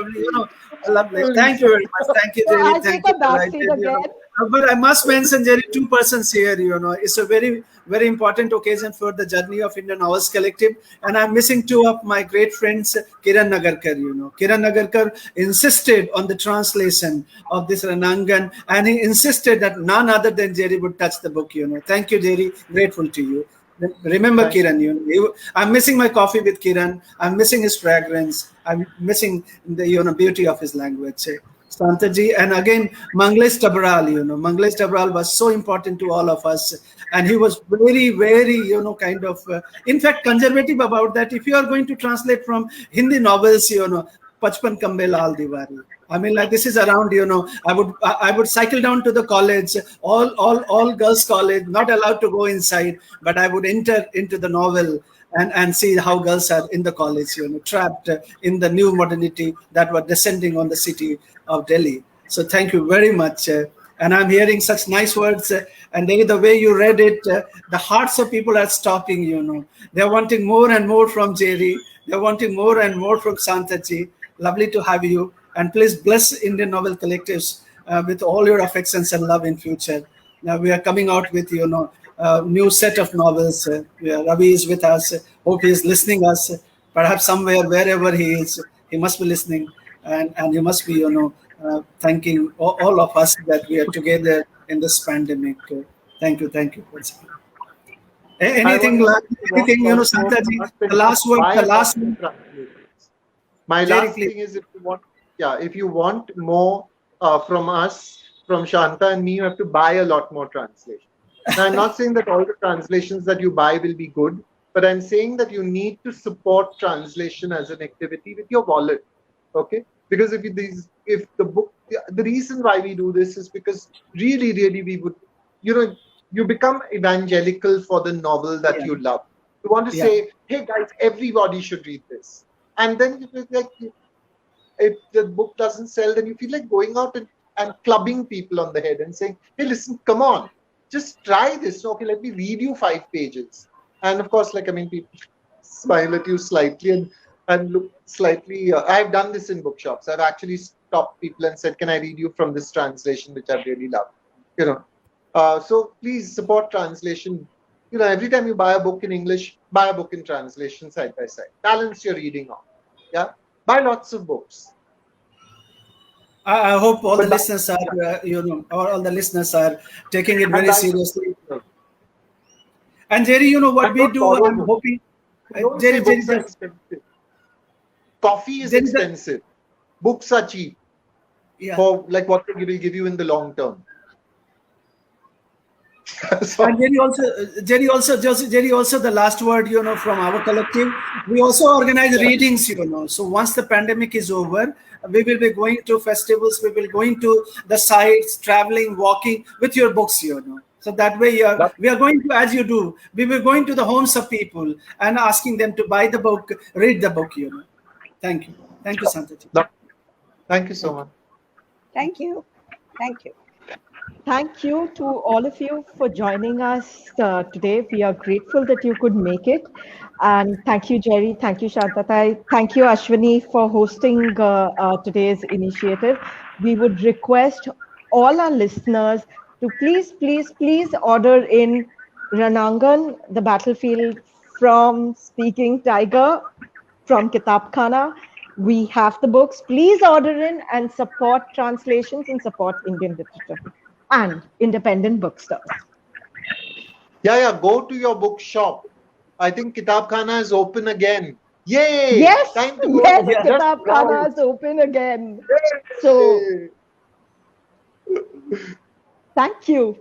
Lovely. Thank you very much. Thank you, Jerry. I'll Thank take you. a back seat again. But I must mention, Jerry, two persons here. It's a very, very important occasion for the journey of Indian Novels Collective, and I'm missing two of my great friends, Kiran Nagarkar. Kiran Nagarkar insisted on the translation of this Ranaangan, and he insisted that none other than Jerry would touch the book. Thank you, Jerry. Grateful to you. Remember Kiran, I'm missing my coffee with Kiran. I'm missing his fragrance. I'm missing the beauty of his language. Santaji, and again Manglesh Tabral. Manglesh Tabral was so important to all of us, and he was very, very kind of in fact conservative about that. If you are going to translate from Hindi novels, Pachpan Kambe Lal Diwari. I mean, like, this is around, I would cycle down to the college, all girls college, not allowed to go inside, but I would enter into the novel and see how girls are in the college, trapped in the new modernity that were descending on the city of Delhi. So thank you very much. And I'm hearing such nice words. And the way you read it, the hearts of people are stopping, They're wanting more and more from Jerry. They're wanting more and more from Santaji. Lovely to have you. And please bless Indian Novel Collectives with all your affections and love in future. Now we are coming out with, new set of novels. Ravi is with us. Hope he is listening us. Perhaps somewhere, wherever he is, he must be listening. And he must be, thanking all of us that we are together in this pandemic. Thank you. Anything, Santaji, the last word. My last thing is, if you want more from us, from Shanta and me, you have to buy a lot more translations. Now, I'm not saying that all the translations that you buy will be good, but I'm saying that you need to support translation as an activity with your wallet. Okay? Because if the book, the reason why we do this is because really we would, you become evangelical for the novel that you love. You want to say, hey guys, everybody should read this. And then if the book doesn't sell, then you feel like going out and clubbing people on the head and saying, hey, listen, come on, just try this. Okay, let me read you 5 pages. And of course, people smile at you slightly and look slightly. I've done this in bookshops. I've actually stopped people and said, can I read you from this translation, which I really love? So please support translation. Every time you buy a book in English, buy a book in translation side by side. Balance your reading on. Yeah, buy lots of books. I hope all the listeners are, all the listeners are taking it very seriously. And Jerry, what we do, I'm hoping. Jerry, books are expensive. Coffee is expensive. Books are cheap. Yeah. For what they will give you in the long term. And Jerry also, the last word, from our collective. We also organize readings, So once the pandemic is over, we will be going to festivals. We will going to the sites, traveling, walking with your books, So that way, we are going to, as you do, we will going to the homes of people and asking them to buy the book, read the book, Thank you, Santaji. Thank you so much. Thank you. Thank you to all of you for joining us today. We are grateful that you could make it. And thank you, Jerry. Thank you, Shantatai. Thank you, Ashwani, for hosting today's initiative. We would request all our listeners to please order in Ranaangan, The Battlefield from Speaking Tiger, from Kitabkhana. We have the books. Please order in and support translations and support Indian literature and independent bookstores. Yeah. Go to your bookshop I think Kitabkhana is open again. Yay! Yes, Time to go. yes, Just Kitab Khana right. is open again. So Yay. thank you.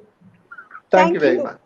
Thank you very much.